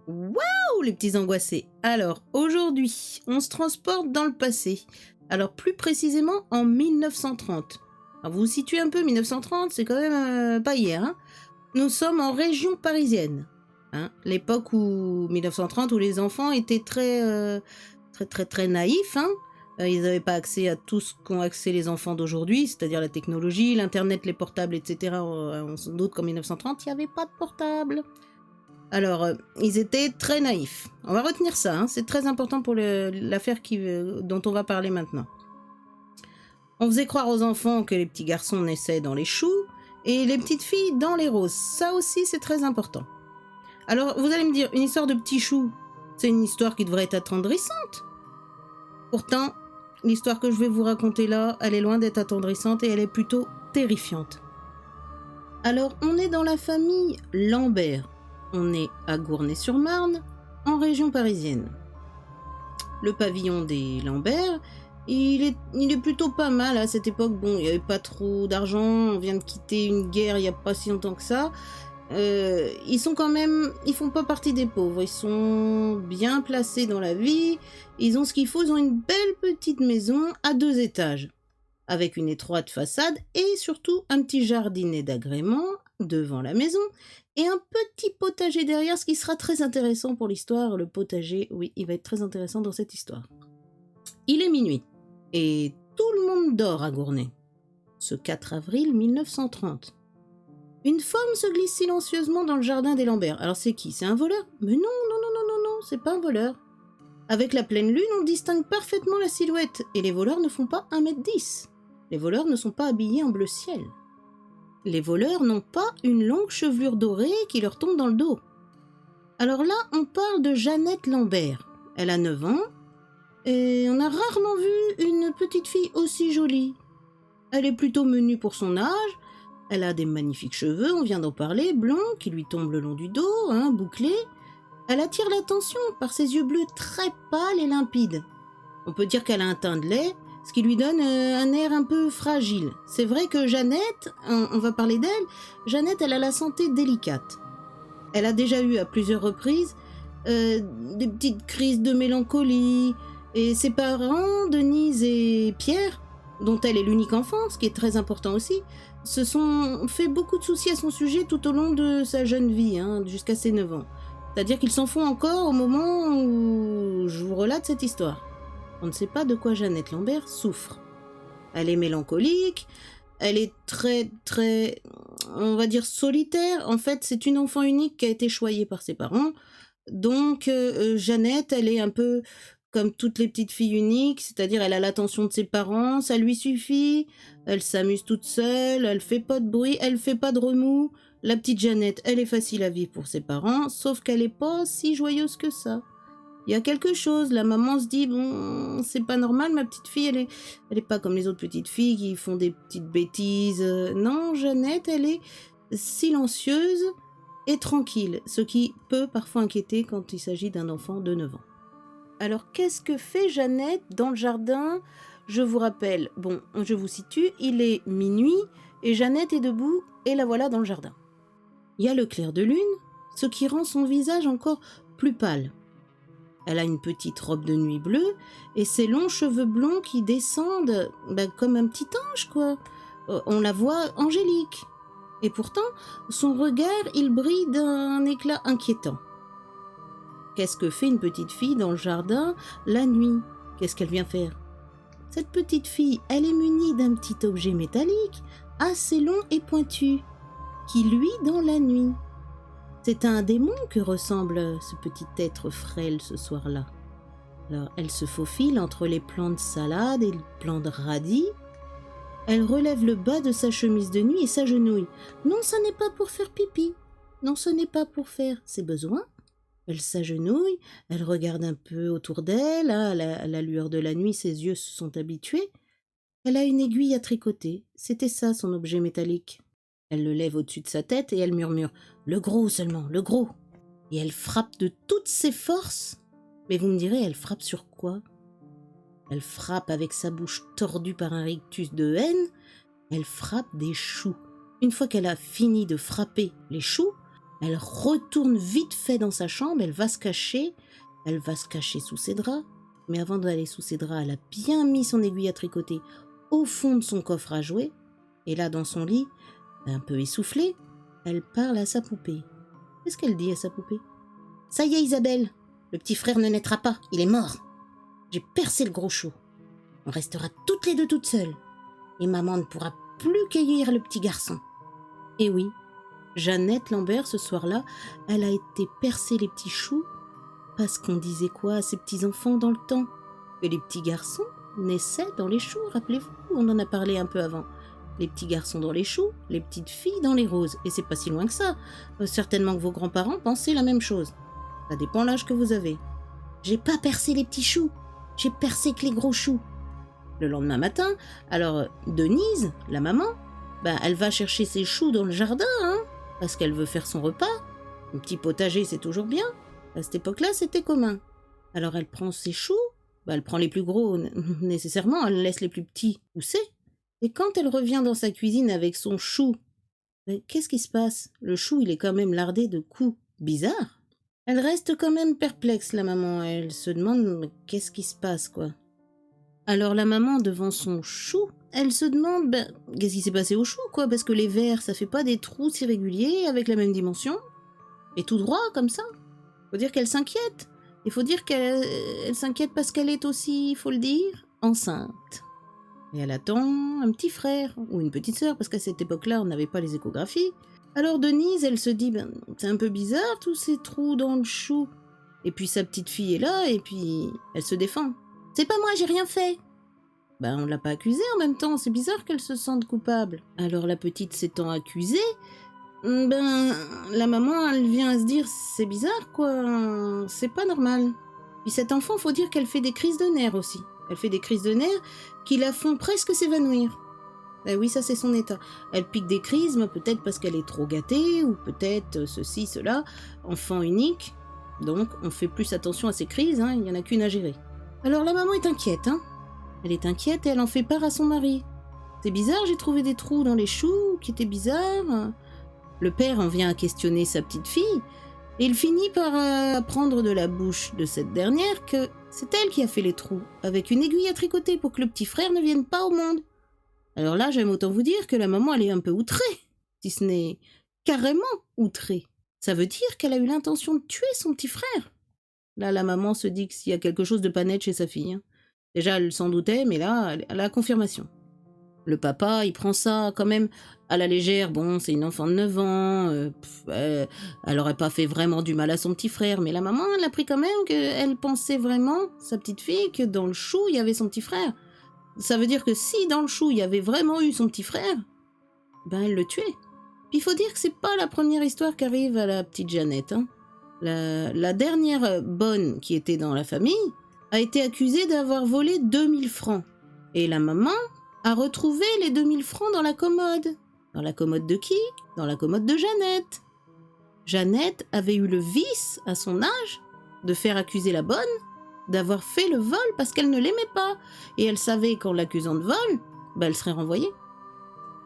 Waouh, les petits angoissés. Alors, aujourd'hui, on se transporte dans le passé. Alors, plus précisément en 1930. Alors, vous vous situez un peu, 1930, c'est quand même pas hier, hein. Nous sommes en région parisienne. Hein, l'époque où 1930, où les enfants étaient très naïfs. Hein. Ils n'avaient pas accès à tout ce qu'ont accès les enfants d'aujourd'hui, c'est-à-dire la technologie, l'internet, les portables, etc. On se doute qu'en 1930, il n'y avait pas de portable. Alors, ils étaient très naïfs. On va retenir ça, hein, c'est très important pour l'affaire dont on va parler maintenant. On faisait croire aux enfants que les petits garçons naissaient dans les choux et les petites filles dans les roses. Ça aussi, c'est très important. Alors, vous allez me dire, une histoire de petits choux, c'est une histoire qui devrait être attendrissante. Pourtant, l'histoire que je vais vous raconter là, elle est loin d'être attendrissante et elle est plutôt terrifiante. Alors, on est dans la famille Lambert. On est à Gournay-sur-Marne, en région parisienne. Le pavillon des Lambert, il est plutôt pas mal à cette époque. Bon, il n'y avait pas trop d'argent, on vient de quitter une guerre il n'y a pas si longtemps que ça. Ils sont quand même, ils font pas partie des pauvres, ils sont bien placés dans la vie, ils ont ce qu'il faut, ils ont une belle petite maison à 2 étages, avec une étroite façade et surtout un petit jardinet d'agrément devant la maison et un petit potager derrière, ce qui sera très intéressant pour l'histoire. Le potager, oui, il va être très intéressant dans cette histoire. Il est minuit et tout le monde dort à Gournay. Ce 4 avril 1930. Une femme se glisse silencieusement dans le jardin des Lambert. Alors c'est qui? C'est un voleur? Mais non, c'est pas un voleur. Avec la pleine lune, on distingue parfaitement la silhouette et les voleurs ne font pas 1,10 m. Les voleurs ne sont pas habillés en bleu ciel. Les voleurs n'ont pas une longue chevelure dorée qui leur tombe dans le dos. Alors là, on parle de Jeannette Lambert. Elle a 9 ans et on a rarement vu une petite fille aussi jolie. Elle est plutôt menue pour son âge. Elle a des magnifiques cheveux, on vient d'en parler, blonds, qui lui tombent le long du dos, hein, bouclés. Elle attire l'attention par ses yeux bleus très pâles et limpides. On peut dire qu'elle a un teint de lait, ce qui lui donne un air un peu fragile. C'est vrai que Jeannette, on va parler d'elle, Jeannette, elle a la santé délicate. Elle a déjà eu à plusieurs reprises des petites crises de mélancolie, et ses parents, Denise et Pierre, dont elle est l'unique enfant, ce qui est très important aussi, se sont fait beaucoup de soucis à son sujet tout au long de sa jeune vie, hein, jusqu'à ses 9 ans. C'est-à-dire qu'ils s'en font encore au moment où je vous relate cette histoire. On ne sait pas de quoi Jeannette Lambert souffre. Elle est mélancolique, elle est très, on va dire solitaire. En fait, c'est une enfant unique qui a été choyée par ses parents. Donc, Jeannette, elle est un peu comme toutes les petites filles uniques, c'est-à-dire elle a l'attention de ses parents, ça lui suffit, elle s'amuse toute seule, elle fait pas de bruit, elle fait pas de remous. La petite Jeannette, elle est facile à vivre pour ses parents, sauf qu'elle est pas si joyeuse que ça. Il y a quelque chose, la maman se dit, bon, c'est pas normal, ma petite fille, elle est pas comme les autres petites filles qui font des petites bêtises. Non, Jeannette, elle est silencieuse et tranquille, ce qui peut parfois inquiéter quand il s'agit d'un enfant de 9 ans. Alors, qu'est-ce que fait Jeannette dans le jardin? Je vous rappelle, bon, je vous situe, il est minuit et Jeannette est debout et la voilà dans le jardin. Il y a le clair de lune, ce qui rend son visage encore plus pâle. Elle a une petite robe de nuit bleue et ses longs cheveux blonds qui descendent comme un petit ange, quoi. On la voit angélique. Et pourtant, son regard, il brille d'un éclat inquiétant. Qu'est-ce que fait une petite fille dans le jardin la nuit? Qu'est-ce qu'elle vient faire? Cette petite fille, elle est munie d'un petit objet métallique, assez long et pointu, qui luit dans la nuit. C'est à un démon que ressemble ce petit être frêle ce soir-là. Alors, elle se faufile entre les plants de salade et les plants de radis. Elle relève le bas de sa chemise de nuit et s'agenouille. Non, ce n'est pas pour faire pipi. Non, ce n'est pas pour faire ses besoins. Elle s'agenouille, elle regarde un peu autour d'elle, hein, à la lueur de la nuit, ses yeux se sont habitués. Elle a une aiguille à tricoter, c'était ça son objet métallique. Elle le lève au-dessus de sa tête et elle murmure « Le gros seulement, le gros !» Et elle frappe de toutes ses forces. Mais vous me direz, elle frappe sur quoi? Elle frappe avec sa bouche tordue par un rictus de haine, elle frappe des choux. Une fois qu'elle a fini de frapper les choux, Elle retourne vite fait dans sa chambre, elle va se cacher sous ses draps. Mais avant d'aller sous ses draps, elle a bien mis son aiguille à tricoter au fond de son coffre à jouets. Et là, dans son lit, un peu essoufflée, elle parle à sa poupée. Qu'est-ce qu'elle dit à sa poupée ? « Ça y est, Isabelle, le petit frère ne naîtra pas, il est mort. J'ai percé le gros chou. On restera toutes les deux toutes seules. Et maman ne pourra plus cueillir le petit garçon. » Et oui, Jeannette Lambert, ce soir-là, elle a été percer les petits choux parce qu'on disait quoi à ces petits-enfants dans le temps ? Que les petits garçons naissaient dans les choux, rappelez-vous, on en a parlé un peu avant. Les petits garçons dans les choux, les petites filles dans les roses. Et c'est pas si loin que ça. Certainement que vos grands-parents pensaient la même chose. Ça dépend l'âge que vous avez. J'ai pas percé les petits choux, j'ai percé que les gros choux. Le lendemain matin, alors Denise, la maman, elle va chercher ses choux dans le jardin, parce qu'elle veut faire son repas. Un petit potager, c'est toujours bien. À cette époque-là, c'était commun. Alors elle prend ses choux, elle prend les plus gros nécessairement, elle laisse les plus petits pousser. Et quand elle revient dans sa cuisine avec son chou, qu'est-ce qui se passe ? Le chou, il est quand même lardé de coups bizarres. Elle reste quand même perplexe, la maman. Elle se demande qu'est-ce qui se passe, quoi. Alors la maman, devant son chou, elle se demande qu'est-ce qui s'est passé au chou, quoi, parce que les vers, ça fait pas des trous si réguliers avec la même dimension et tout droit comme ça. Faut dire qu'elle s'inquiète. Il faut dire qu'elle s'inquiète parce qu'elle est aussi, il faut le dire, enceinte. Et elle attend un petit frère ou une petite sœur, parce qu'à cette époque-là, on n'avait pas les échographies. Alors Denise, elle se dit, c'est un peu bizarre tous ces trous dans le chou. Et puis sa petite fille est là, et puis elle se défend. C'est pas moi, j'ai rien fait. On l'a pas accusée en même temps, c'est bizarre qu'elle se sente coupable. Alors la petite s'étant accusée, la maman, elle vient à se dire, c'est bizarre quoi, c'est pas normal. Puis cet enfant, faut dire qu'elle fait des crises de nerfs aussi. Elle fait des crises de nerfs qui la font presque s'évanouir. Oui, ça c'est son état. Elle pique des crises, mais peut-être parce qu'elle est trop gâtée, ou peut-être ceci, cela. Enfant unique, donc on fait plus attention à ses crises, il n'y en a qu'une à gérer. Alors la maman est inquiète, Elle est inquiète et elle en fait part à son mari. C'est bizarre, j'ai trouvé des trous dans les choux qui étaient bizarres. Le père en vient à questionner sa petite fille, et il finit par apprendre de la bouche de cette dernière que c'est elle qui a fait les trous, avec une aiguille à tricoter pour que le petit frère ne vienne pas au monde. Alors là, j'aime autant vous dire que la maman, elle est un peu outrée, si ce n'est carrément outrée. Ça veut dire qu'elle a eu l'intention de tuer son petit frère. Là, la maman se dit qu'il y a quelque chose de pas net chez sa fille. Déjà, elle s'en doutait, mais là, elle a la confirmation. Le papa, il prend ça quand même à la légère. Bon, c'est une enfant de 9 ans, elle aurait pas fait vraiment du mal à son petit frère, mais la maman, elle a pris quand même qu'elle pensait vraiment, sa petite fille, que dans le chou, il y avait son petit frère. Ça veut dire que si dans le chou, il y avait vraiment eu son petit frère, elle le tuait. Puis il faut dire que c'est pas la première histoire qui arrive à la petite Jeannette. La dernière bonne qui était dans la famille a été accusée d'avoir volé 2000 francs. Et la maman a retrouvé les 2000 francs dans la commode. Dans la commode de qui ? Dans la commode de Jeannette. Jeannette avait eu le vice, à son âge, de faire accuser la bonne d'avoir fait le vol parce qu'elle ne l'aimait pas. Et elle savait qu'en l'accusant de vol, elle serait renvoyée.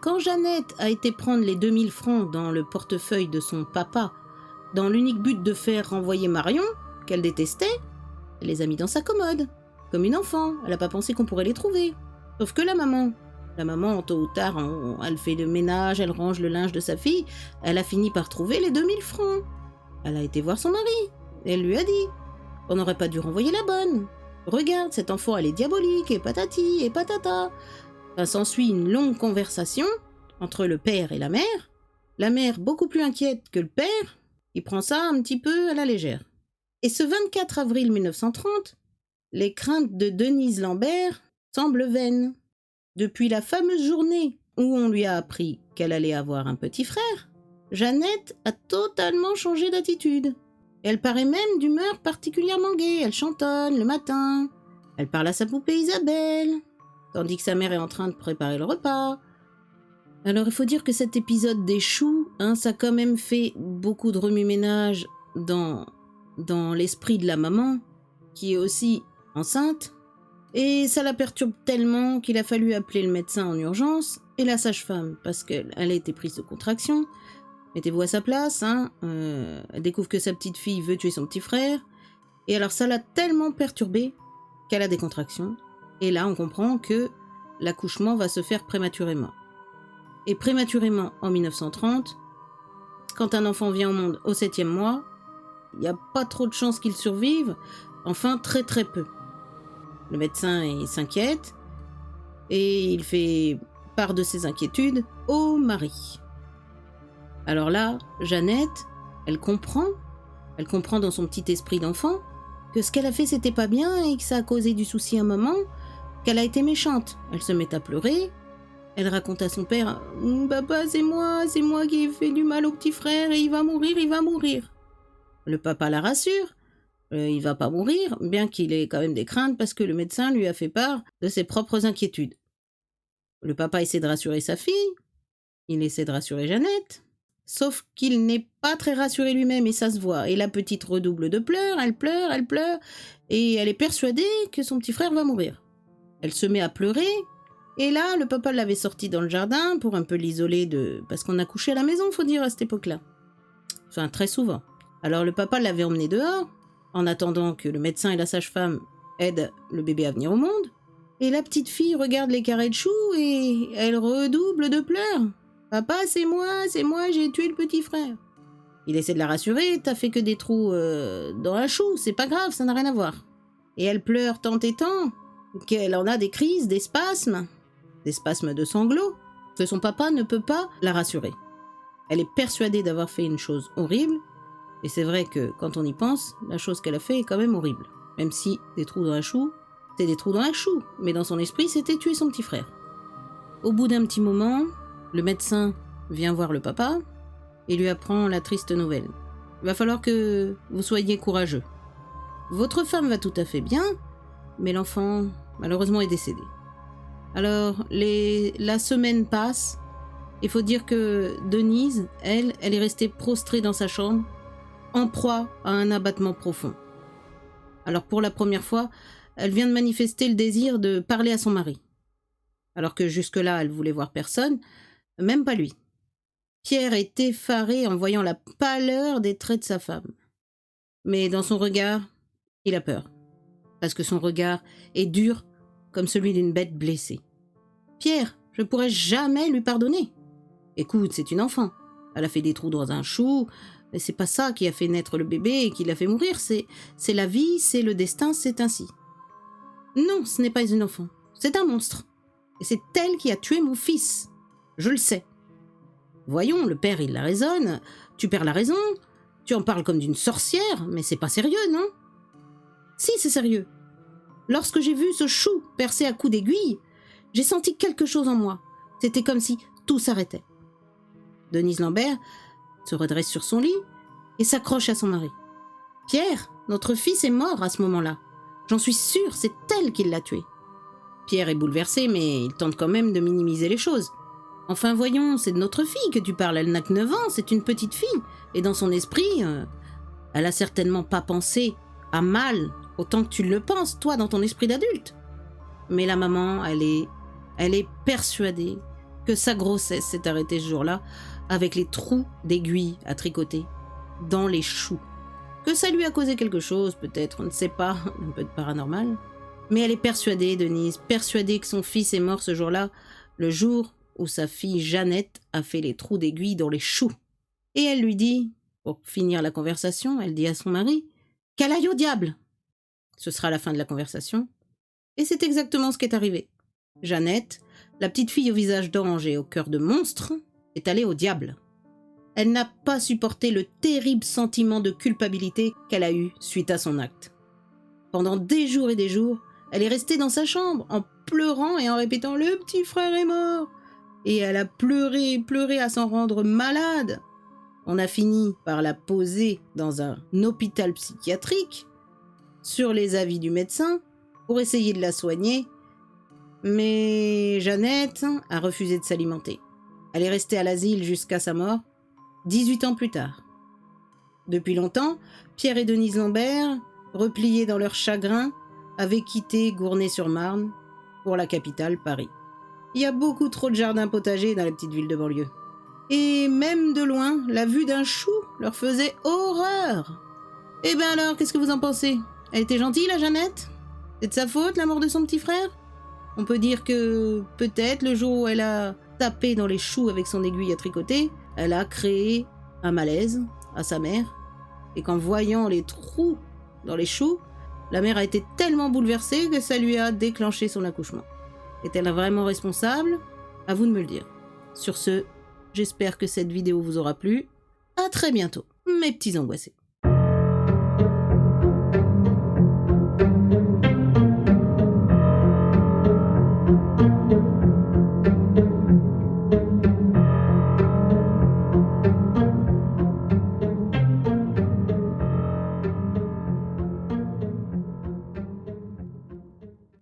Quand Jeannette a été prendre les 2000 francs dans le portefeuille de son papa, dans l'unique but de faire renvoyer Marion, qu'elle détestait, elle les a mis dans sa commode, comme une enfant. Elle n'a pas pensé qu'on pourrait les trouver. Sauf que la maman, tôt ou tard, elle fait le ménage, elle range le linge de sa fille, elle a fini par trouver les 2000 francs. Elle a été voir son mari, et elle lui a dit « On n'aurait pas dû renvoyer la bonne. Regarde, cette enfant, elle est diabolique, et patati, et patata. » S'ensuit une longue conversation entre le père et la mère. La mère, beaucoup plus inquiète que le père, il prend ça un petit peu à la légère. Et ce 24 avril 1930, les craintes de Denise Lambert semblent vaines. Depuis la fameuse journée où on lui a appris qu'elle allait avoir un petit frère, Jeannette a totalement changé d'attitude. Elle paraît même d'humeur particulièrement gaie. Elle chantonne le matin. Elle parle à sa poupée Isabelle, tandis que sa mère est en train de préparer le repas. Alors il faut dire que cet épisode des choux, ça a quand même fait beaucoup de remue-ménage dans l'esprit de la maman, qui est aussi enceinte. Et ça la perturbe tellement qu'il a fallu appeler le médecin en urgence et la sage-femme, parce qu'elle a été prise de contraction. Mettez-vous à sa place, hein. Elle découvre que sa petite fille veut tuer son petit frère. Et alors ça l'a tellement perturbée qu'elle a des contractions. Et là, on comprend que l'accouchement va se faire prématurément. Et prématurément, en 1930, quand un enfant vient au monde au 7e mois, il n'y a pas trop de chances qu'il survive, enfin très très peu. Le médecin il s'inquiète et il fait part de ses inquiétudes au mari. Alors là, Jeannette, elle comprend dans son petit esprit d'enfant que ce qu'elle a fait c'était pas bien et que ça a causé du souci un moment, qu'elle a été méchante. Elle se met à pleurer, elle raconte à son père « Papa, c'est moi qui ai fait du mal au petit frère et il va mourir ». Le papa la rassure, il va pas mourir, bien qu'il ait quand même des craintes parce que le médecin lui a fait part de ses propres inquiétudes. Le papa essaie de rassurer sa fille, il essaie de rassurer Jeannette, sauf qu'il n'est pas très rassuré lui-même et ça se voit. Et la petite redouble de pleurs, elle pleure, et elle est persuadée que son petit frère va mourir. Elle se met à pleurer, et là, le papa l'avait sortie dans le jardin pour un peu l'isoler de... Parce qu'on a couché à la maison, faut dire, à cette époque-là. Enfin, très souvent. Alors le papa l'avait emmené dehors, en attendant que le médecin et la sage-femme aident le bébé à venir au monde. Et la petite fille regarde les carrés de choux et elle redouble de pleurs. « Papa, c'est moi, j'ai tué le petit frère. » Il essaie de la rassurer, « T'as fait que des trous dans un chou, c'est pas grave, ça n'a rien à voir. » Et elle pleure tant et tant qu'elle en a des crises, des spasmes de sanglots, que son papa ne peut pas la rassurer. Elle est persuadée d'avoir fait une chose horrible, et c'est vrai que quand on y pense, la chose qu'elle a fait est quand même horrible. Même si des trous dans un chou, c'est des trous dans un chou, mais dans son esprit, c'était tuer son petit frère. Au bout d'un petit moment, le médecin vient voir le papa et lui apprend la triste nouvelle. Il va falloir que vous soyez courageux. Votre femme va tout à fait bien, mais l'enfant, malheureusement, est décédé. Alors, la semaine passe. Il faut dire que Denise, elle est restée prostrée dans sa chambre, en proie à un abattement profond. Alors pour la première fois, elle vient de manifester le désir de parler à son mari. Alors que jusque-là, elle voulait voir personne, même pas lui. Pierre est effaré en voyant la pâleur des traits de sa femme. Mais dans son regard, il a peur. Parce que son regard est dur comme celui d'une bête blessée. « Pierre, je ne pourrais jamais lui pardonner. Écoute, c'est une enfant. Elle a fait des trous dans un chou, mais c'est pas ça qui a fait naître le bébé et qui l'a fait mourir. C'est la vie, c'est le destin, c'est ainsi. Non, ce n'est pas une enfant. C'est un monstre. Et c'est elle qui a tué mon fils. Je le sais. Voyons, le père, il la raisonne. Tu perds la raison. Tu en parles comme d'une sorcière, mais c'est pas sérieux, non? Si, c'est sérieux. Lorsque j'ai vu ce chou percé à coups d'aiguille, j'ai senti quelque chose en moi. C'était comme si tout s'arrêtait. Denise Lambert se redresse sur son lit et s'accroche à son mari. « Pierre, notre fils est mort à ce moment-là. J'en suis sûre, c'est elle qui l'a tué. » Pierre est bouleversé, mais il tente quand même de minimiser les choses. « Enfin, voyons, c'est de notre fille que tu parles. Elle n'a que 9 ans, c'est une petite fille. Et dans son esprit, elle a certainement pas pensé à mal autant que tu le penses, toi, dans ton esprit d'adulte. » Mais la maman, elle est persuadée que sa grossesse s'est arrêtée ce jour-là avec les trous d'aiguilles à tricoter dans les choux. Que ça lui a causé quelque chose, peut-être, on ne sait pas, un peu de paranormal. Mais elle est persuadée, Denise, persuadée que son fils est mort ce jour-là, le jour où sa fille Jeannette a fait les trous d'aiguilles dans les choux. Et elle lui dit, pour finir la conversation, elle dit à son mari, « Qu'elle aille au diable !» Ce sera la fin de la conversation. Et c'est exactement ce qui est arrivé. Jeannette, la petite fille au visage d'ange et au cœur de monstre, est allée au diable. Elle n'a pas supporté le terrible sentiment de culpabilité qu'elle a eu suite à son acte. Pendant des jours et des jours, elle est restée dans sa chambre en pleurant et en répétant « Le petit frère est mort !» Et elle a pleuré à s'en rendre malade. On a fini par la poser dans un hôpital psychiatrique sur les avis du médecin pour essayer de la soigner. Mais Jeannette a refusé de s'alimenter. Elle est restée à l'asile jusqu'à sa mort, 18 ans plus tard. Depuis longtemps, Pierre et Denise Lambert, repliés dans leur chagrin, avaient quitté Gournay-sur-Marne pour la capitale, Paris. Il y a beaucoup trop de jardins potagers dans les petites villes de banlieue. Et même de loin, la vue d'un chou leur faisait horreur. Eh ben alors, qu'est-ce que vous en pensez? Elle était gentille, la Jeannette? C'est de sa faute, la mort de son petit frère? On peut dire que, peut-être, le jour où elle a tapé dans les choux avec son aiguille à tricoter, elle a créé un malaise à sa mère, et qu'en voyant les trous dans les choux, la mère a été tellement bouleversée que ça lui a déclenché son accouchement. Est-elle vraiment responsable? À vous de me le dire. Sur ce, j'espère que cette vidéo vous aura plu. À très bientôt, mes petits angoissés.